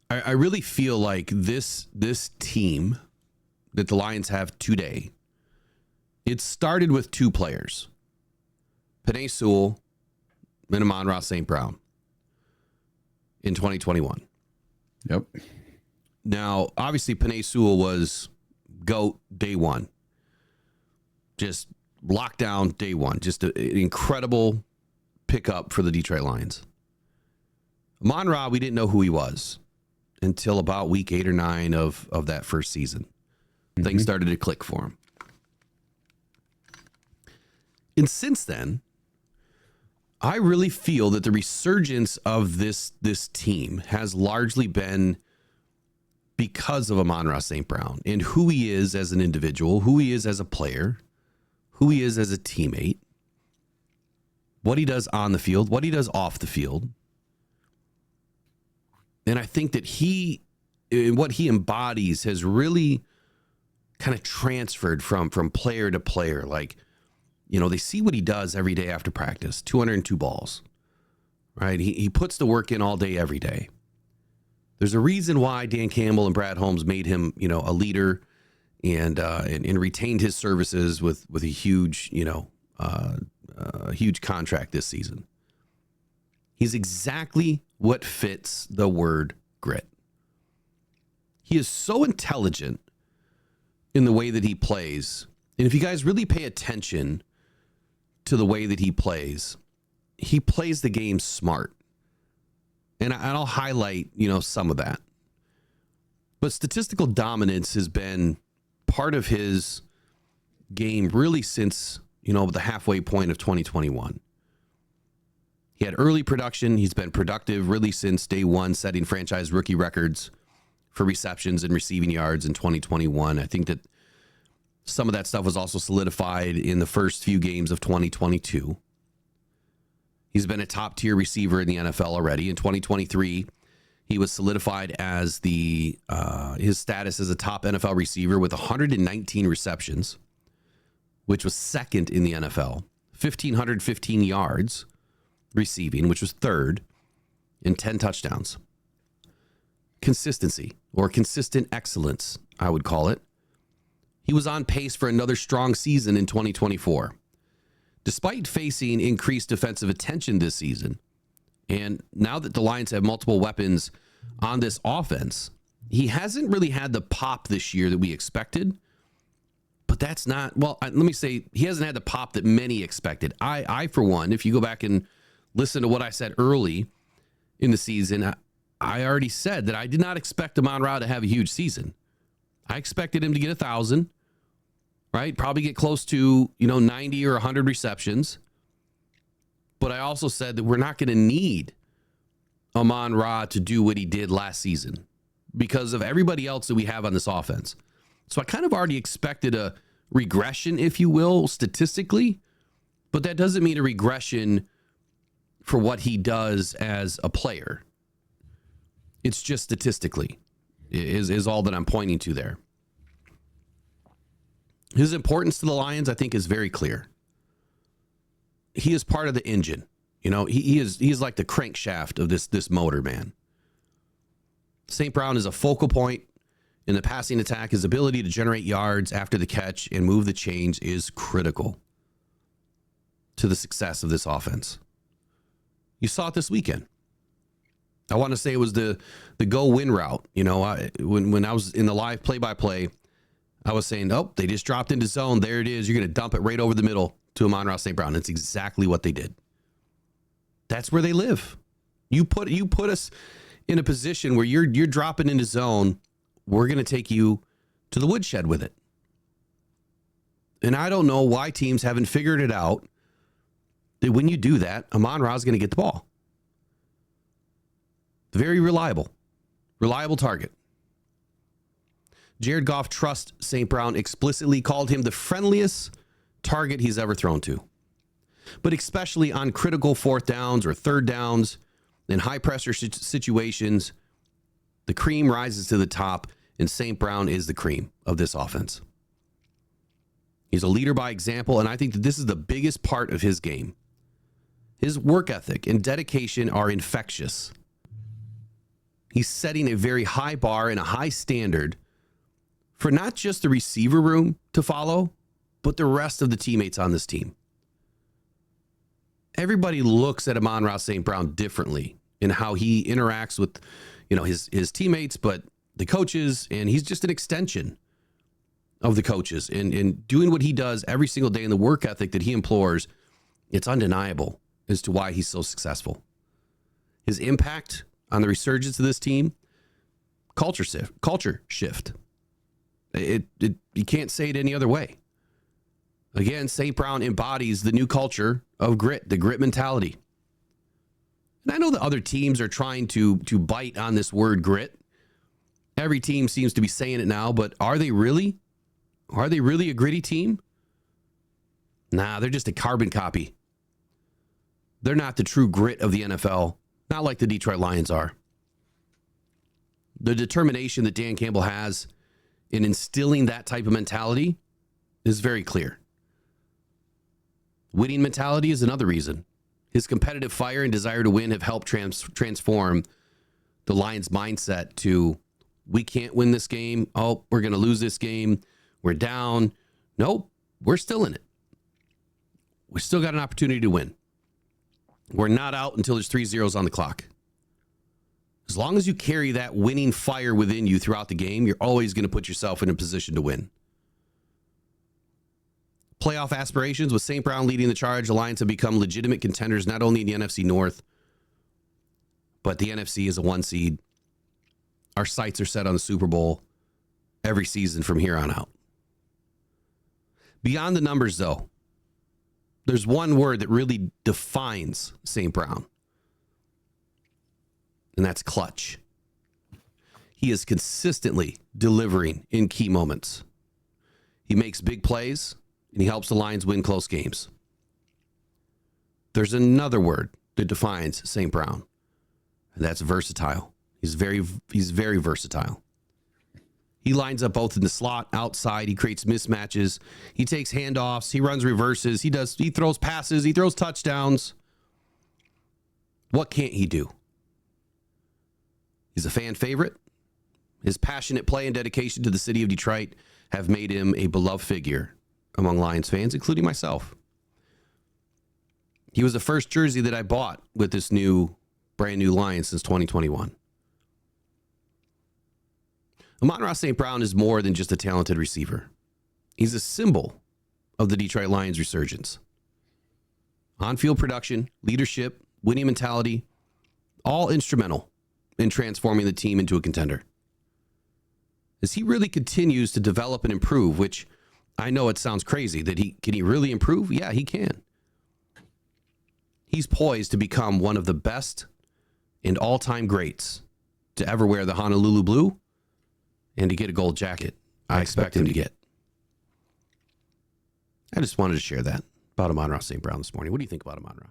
I really feel like this team that the Lions have today, it started with two players, Penei Sewell and Amon-Ra St. Brown in 2021. Yep. Now, obviously, Penei Sewell was GOAT day one. Just lockdown day one. Just an incredible pickup for the Detroit Lions. Amon-Ra, we didn't know who he was until about week 8 or 9 of that first season. Things started to click for him. And since then, I really feel that the resurgence of this team has largely been because of Amon-Ra St. Brown and who he is as an individual, who he is as a player, who he is as a teammate, what he does on the field, what he does off the field. And I think that what he embodies has really kind of transferred from player to player. Like, they see what he does every day after practice, 202 balls, right? He puts the work in all day, every day. There's a reason why Dan Campbell and Brad Holmes made him, a leader and retained his services with a huge, huge contract this season. He's exactly what fits the word grit. He is so intelligent in the way that he plays. And if you guys really pay attention to the way that he plays the game smart. And I'll highlight, some of that. But statistical dominance has been part of his game really since, the halfway point of 2021. He had early production. He's been productive really since day one, setting franchise rookie records for receptions and receiving yards in 2021. I think that some of that stuff was also solidified in the first few games of 2022. He's been a top-tier receiver in the NFL already. In 2023, he was solidified as his status as a top NFL receiver with 119 receptions, which was second in the NFL, 1,515 yards receiving, which was third, and 10 touchdowns. Consistency, or consistent excellence, I would call it. He was on pace for another strong season in 2024. Despite facing increased defensive attention this season, and now that the Lions have multiple weapons on this offense, he hasn't really had the pop this year that we expected. But that's not, let me say, he hasn't had the pop that many expected. I for one, if you go back and listen to what I said early in the season, I already said that I did not expect Amon-Ra to have a huge season. I expected him to get 1,000, right? Probably get close to, 90 or 100 receptions. But I also said that we're not going to need Amon-Ra to do what he did last season because of everybody else that we have on this offense. So I kind of already expected a regression, if you will, statistically, but that doesn't mean a regression for what he does as a player. It's just statistically is all that I'm pointing to there. His importance to the Lions, I think, is very clear. He is part of the engine. He is like the crankshaft of this motor, man. St. Brown is a focal point in the passing attack. His ability to generate yards after the catch and move the chains is critical to the success of this offense. You saw it this weekend. I want to say it was the go win route. When I was in the live play-by-play, I was saying, they just dropped into zone. There it is. You're going to dump it right over the middle to Amon-Ra St. Brown. That's exactly what they did. That's where they live. You put us in a position where you're dropping into zone. We're going to take you to the woodshed with it. And I don't know why teams haven't figured it out that when you do that, Amon-Ra is going to get the ball. Very reliable target. Jared Goff trusts St. Brown, explicitly called him the friendliest target he's ever thrown to. But especially on critical fourth downs or third downs in high pressure situations, the cream rises to the top, and St. Brown is the cream of this offense. He's a leader by example, and I think that this is the biggest part of his game. His work ethic and dedication are infectious. He's setting a very high bar and a high standard for not just the receiver room to follow, but the rest of the teammates on this team. Everybody looks at Amon-Ra St. Brown differently in how he interacts with, his teammates, but the coaches, and he's just an extension of the coaches. And doing what he does every single day and the work ethic that he implores, it's undeniable as to why he's so successful. His impact on the resurgence of this team, culture shift. You can't say it any other way. Again, St. Brown embodies the new culture of grit, the grit mentality. And I know that other teams are trying to bite on this word grit. Every team seems to be saying it now, but are they really? Are they really a gritty team? Nah, they're just a carbon copy. They're not the true grit of the NFL, not like the Detroit Lions are. The determination that Dan Campbell has in instilling that type of mentality is very clear. Winning mentality is another reason. His competitive fire and desire to win have helped transform the Lions' mindset to, we can't win this game. Oh, we're going to lose this game. We're down. Nope, we're still in it. We still got an opportunity to win. We're not out until there's 3 zeros on the clock. As long as you carry that winning fire within you throughout the game, you're always going to put yourself in a position to win. Playoff aspirations with St. Brown leading the charge, the Lions have become legitimate contenders not only in the NFC North, but the NFC is a 1 seed. Our sights are set on the Super Bowl every season from here on out. Beyond the numbers, though, there's one word that really defines St. Brown, and that's clutch. He is consistently delivering in key moments. He makes big plays, and he helps the Lions win close games. There's another word that defines St. Brown, and that's versatile. He's very versatile. He lines up both in the slot, outside. He creates mismatches. He takes handoffs. He runs reverses. He throws passes. He throws touchdowns. What can't he do? He's a fan favorite. His passionate play and dedication to the city of Detroit have made him a beloved figure among Lions fans, including myself. He was the first jersey that I bought with this brand new Lions since 2021. Amon-Ra St. Brown is more than just a talented receiver. He's a symbol of the Detroit Lions resurgence. On-field production, leadership, winning mentality, all instrumental in transforming the team into a contender. As he really continues to develop and improve, which I know it sounds crazy that can he really improve? Yeah, he can. He's poised to become one of the best and all-time greats to ever wear the Honolulu blue and to get a gold jacket. I expect him to get. I just wanted to share that about Amon-Ra St. Brown this morning. What do you think about Amon-Ra?